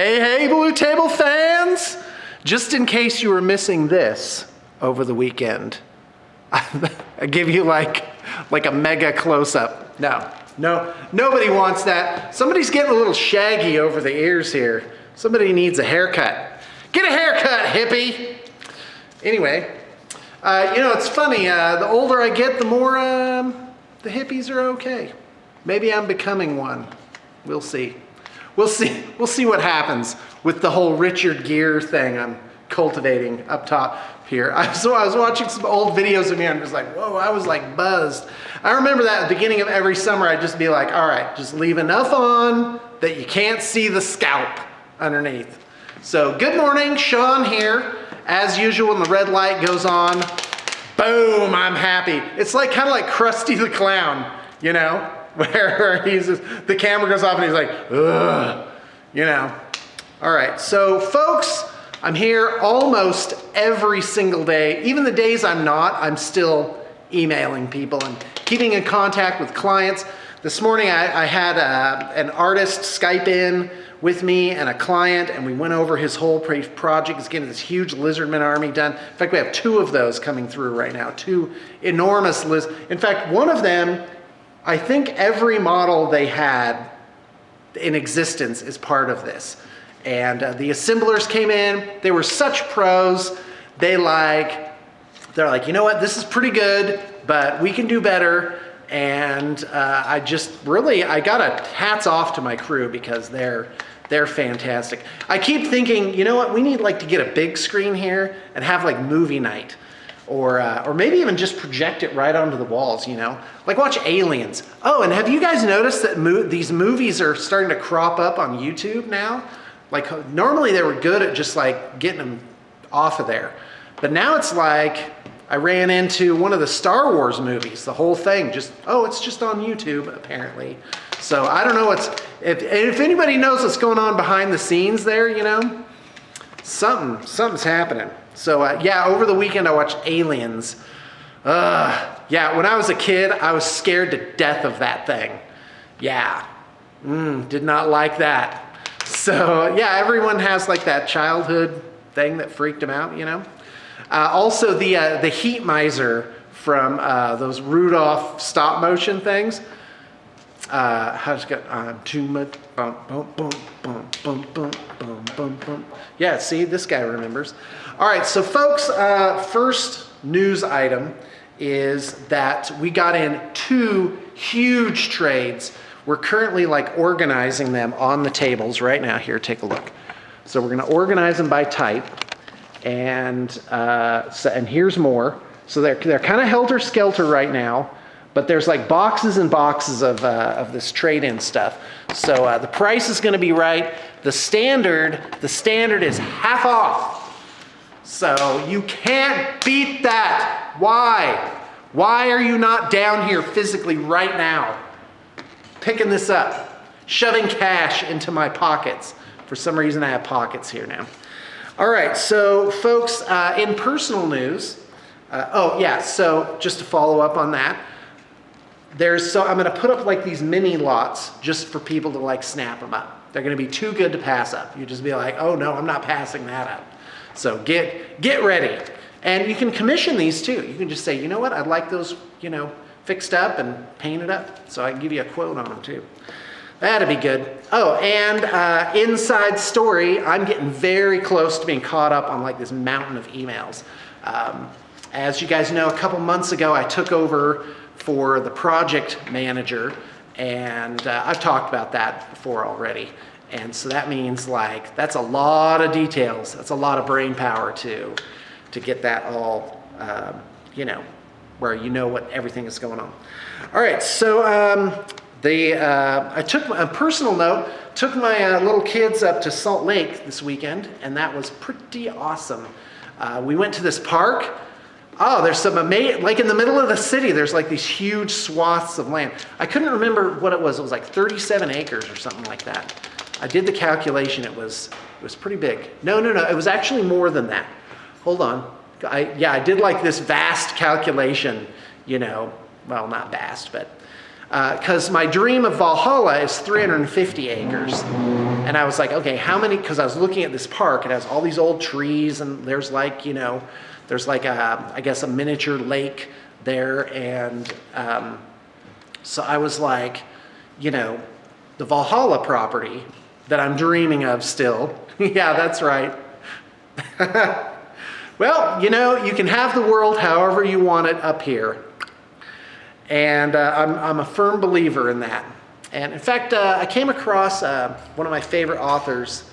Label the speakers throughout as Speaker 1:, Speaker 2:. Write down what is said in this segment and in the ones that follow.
Speaker 1: Hey, Blue Table fans! Just in case you were missing this over the weekend, I give you like a mega close-up. No, nobody wants that. Somebody's getting a little shaggy over the ears here. Somebody needs a haircut. Get a haircut, hippie! Anyway, it's funny, the older I get, the more the hippies are okay. Maybe I'm becoming one. We'll see. We'll see what happens with the whole Richard Gere thing I'm cultivating up top here. I was watching some old videos of me and I was like, whoa, I was like buzzed. I remember that at the beginning of every summer, I'd just be like, all right, just leave enough on that you can't see the scalp underneath. So good morning, Sean here. As usual, when the red light goes on, boom, I'm happy. It's like kind of like Krusty the Clown, you know? Where the camera goes off and he's like, ugh, you know. All right, so folks, I'm here almost every single day. Even the days I'm not, I'm still emailing people and keeping in contact with clients. This morning I had an artist Skype in with me and a client, and we went over his whole project. He's getting this huge lizardman army done. In fact, we have 2 of those coming through right now, 2 enormous In fact, one of them, I think every model they had in existence is part of this. And the assemblers came in, they were such pros. They're like, you know what, this is pretty good, but we can do better. And I got a hats off to my crew because they're fantastic. I keep thinking, you know what, we need to get a big screen here and have movie night. Or maybe even just project it right onto the walls, you know? Like watch Aliens. Oh, and have you guys noticed that these movies are starting to crop up on YouTube now? Normally they were good at just getting them off of there. But now it's like, I ran into one of the Star Wars movies, the whole thing, it's just on YouTube apparently. So I don't know if anybody knows what's going on behind the scenes there, you know? Something's happening. So over the weekend I watched Aliens. When I was a kid, I was scared to death of that thing. Yeah, did not like that. So everyone has that childhood thing that freaked them out, you know. Also the heat miser from those Rudolph stop motion things. How's it go? Too much. Bum, bum, bum, bum, bum, bum, bum, bum, bum. Yeah, see, this guy remembers. All right, so folks, first news item is that we got in 2 huge trades. We're currently organizing them on the tables right now. Here, take a look. So we're going to organize them by type, and here's more. So they're kind of helter-skelter right now. But there's boxes and boxes of this trade-in stuff. So the price is going to be right. The standard is half off. So you can't beat that. Why? Why are you not down here physically right now, picking this up, shoving cash into my pockets? For some reason I have pockets here now. All right, so folks, in personal news, so just to follow up on that, I'm going to put up these mini lots just for people to snap them up. They're going to be too good to pass up. You just be like, oh no, I'm not passing that up. So get ready. And you can commission these too. You can just say, you know what, I'd like those, fixed up and painted up. So I can give you a quote on them too. That'd be good. Oh, and inside story, I'm getting very close to being caught up on this mountain of emails. As you guys know, a couple months ago, I took over for the project manager, and I've talked about that before already. And so that means that's a lot of details. That's a lot of brain power to get that all, where you know what everything is going on. All right, so I took a personal note, took my little kids up to Salt Lake this weekend, and that was pretty awesome. We went to this park. Oh, there's some amazing, in the middle of the city, there's these huge swaths of land. I couldn't remember what it was. It was 37 acres or something like that. I did the calculation. It was pretty big. No. It was actually more than that. Hold on. I did this vast calculation, well, not vast, but because my dream of Valhalla is 350 acres. And I was like, okay, how many, because I was looking at this park, it has all these old trees, and there's like, there's like I guess a miniature lake there. And so I was like, the Valhalla property that I'm dreaming of still. Yeah, that's right. Well, you can have the world however you want it up here. And I'm a firm believer in that. And in fact, I came across one of my favorite authors.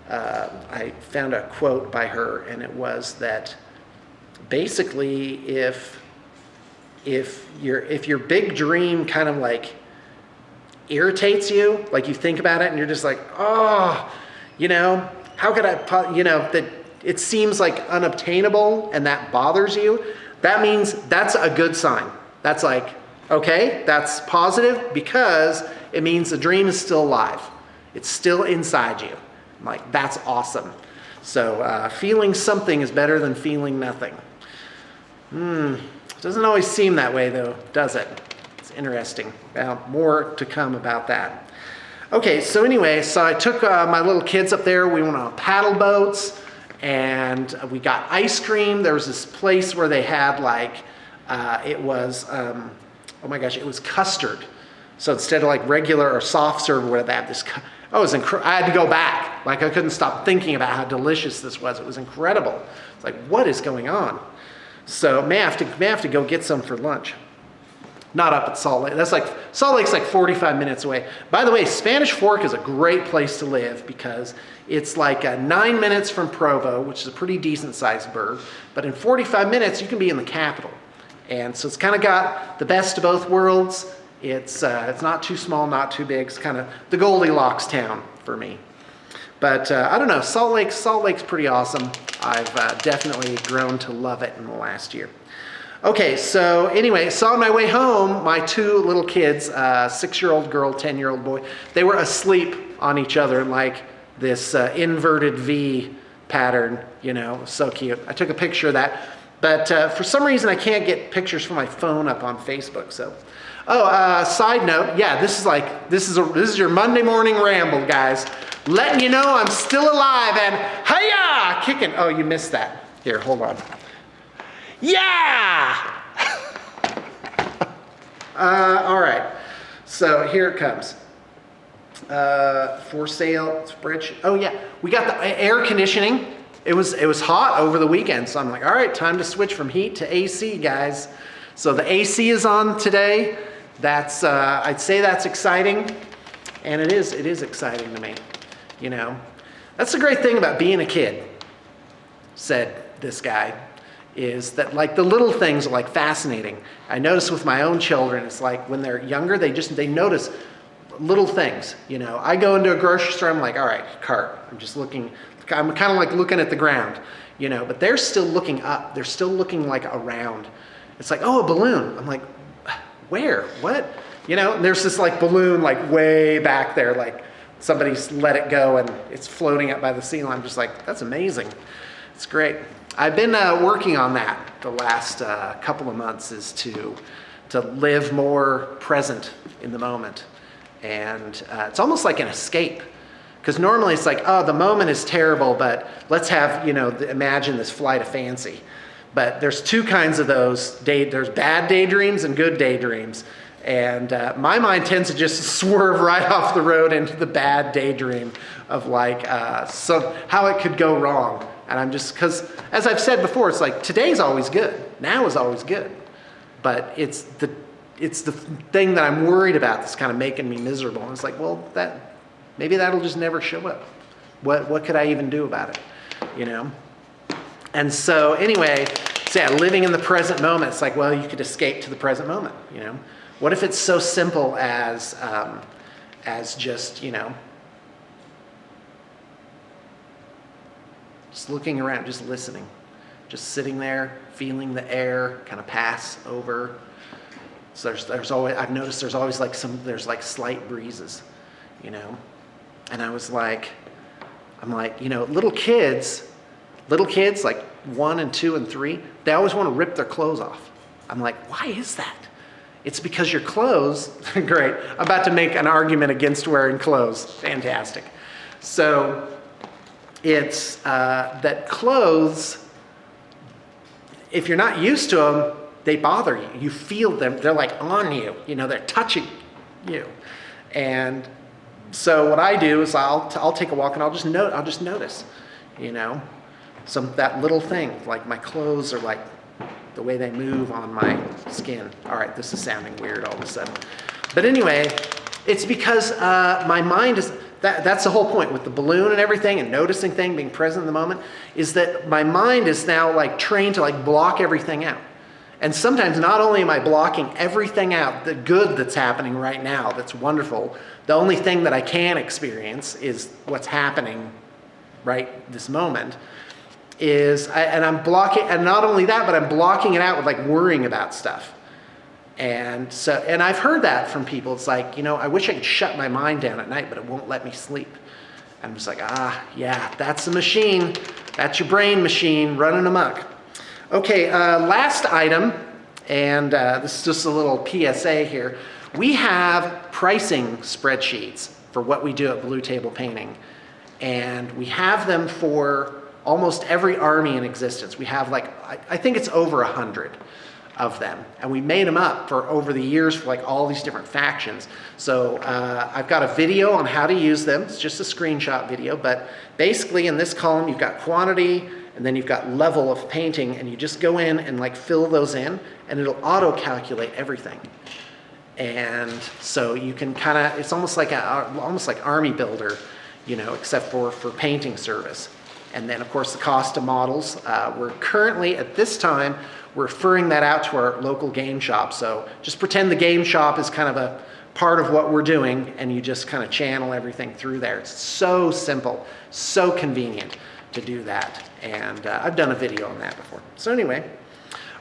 Speaker 1: I found a quote by her, and it was that basically if your big dream kind of like irritates you, like you think about it and you're just like, oh, how could I, that it seems like unobtainable and that bothers you, that means that's a good sign. That's like, okay, that's positive because it means the dream is still alive. It's still inside you. I'm like, that's awesome. So feeling something is better than feeling nothing. Doesn't always seem that way though, does it? It's interesting. Well, more to come about that. Okay, so anyway, so I took my little kids up there. We went on paddle boats and we got ice cream. There was this place where they had like, it was, oh my gosh, it was custard. So instead of like regular or soft serve, where they have this, I had to go back. Like I couldn't stop thinking about how delicious this was. It was incredible. It's like, what is going on? So may have to go get some for lunch. Not up at Salt Lake. Salt Lake's like 45 minutes away. By the way, Spanish Fork is a great place to live because it's like 9 minutes from Provo, which is a pretty decent sized burg. But in 45 minutes, you can be in the capital. And so it's kind of got the best of both worlds. It's not too small, not too big. It's kind of the Goldilocks town for me. But I don't know, Salt Lake's pretty awesome. I've definitely grown to love it in the last year. Okay, so anyway, so on my way home, my two little kids, 6-year-old girl, 10-year-old boy, they were asleep on each other in like this inverted V pattern, so cute. I took a picture of that, but for some reason I can't get pictures from my phone up on Facebook, so. Side note, yeah, this is your Monday morning ramble, guys. Letting you know I'm still alive and hiya, kicking. Oh, you missed that. Here, hold on. Yeah! All right, so here it comes. For sale spreadsheet. Oh yeah, we got the air conditioning. It was hot over the weekend, so I'm like, all right, time to switch from heat to AC, guys. So the AC is on today. That's I'd say that's exciting, and it is exciting to me. That's the great thing about being a kid, said this guy, is that like the little things are like fascinating. I notice with my own children, it's like when they're younger, they notice little things. I go into a grocery store, I'm like, all right, cart. I'm just looking. I'm kind of like looking at the ground, but they're still looking up. They're still looking like around. It's like, oh, a balloon. I'm like, where? What? And there's this like balloon like way back there, like somebody's let it go and it's floating up by the ceiling. I'm just like, that's amazing. It's great. I've been working on that the last couple of months, is to live more present in the moment. And it's almost like an escape. Because normally it's like, oh, the moment is terrible, but let's have, imagine this flight of fancy. But there's two kinds of those. There's bad daydreams and good daydreams. And my mind tends to just swerve right off the road into the bad daydream of like, so how it could go wrong. And I'm just, because as I've said before, it's like today's always good. Now is always good. But it's the thing that I'm worried about that's kind of making me miserable. And it's like, well, maybe that'll just never show up. What could I even do about it? And so anyway, living in the present moment, it's like, well, you could escape to the present moment, What if it's so simple as just, just looking around, just listening, just sitting there, feeling the air kind of pass over. So there's always, I've noticed there's always like there's like slight breezes, And I was like, little kids like 1 and 2 and 3, they always want to rip their clothes off. I'm like, why is that? It's because your clothes, great, I'm about to make an argument against wearing clothes, fantastic. So it's that clothes, if you're not used to them, they bother you. You feel them, they're like on you, they're touching you. And so what I do is I'll take a walk and I'll just notice, that little thing, like my clothes are like the way they move on my skin. All right, this is sounding weird all of a sudden. But anyway, it's because my mind is, that's the whole point with the balloon and everything and noticing things, being present in the moment, is that my mind is now like trained to like block everything out. And sometimes not only am I blocking everything out, the good that's happening right now, that's wonderful, the only thing that I can experience is what's happening right this moment. And I'm blocking, and not only that, but I'm blocking it out with like worrying about stuff. And I've heard that from people. It's like, I wish I could shut my mind down at night, but it won't let me sleep. And I'm just like, yeah, that's the machine. That's your brain machine running amok. Okay, last item, and this is just a little PSA here. We have pricing spreadsheets for what we do at Blue Table Painting. And we have them for almost every army in existence. We have I think it's over 100 of them. And we made them up for over the years for like all these different factions. So I've got a video on how to use them. It's just a screenshot video, but basically in this column, you've got quantity, and then you've got level of painting, and you just go in and like fill those in, and it'll auto-calculate everything. And so you can it's almost like Army Builder, except for painting service. And then, of course, the cost of models. We're currently, at this time, we're referring that out to our local game shop. So just pretend the game shop is kind of a part of what we're doing, and you just kind of channel everything through there. It's so simple, so convenient to do that. And I've done a video on that before. So anyway,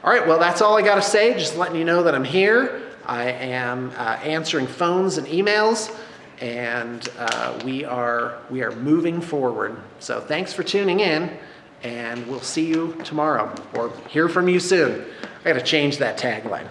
Speaker 1: all right, well, that's all I got to say. Just letting you know that I'm here. I am answering phones and emails. And we are moving forward. So thanks for tuning in, and we'll see you tomorrow or hear from you soon. I got to change that tagline.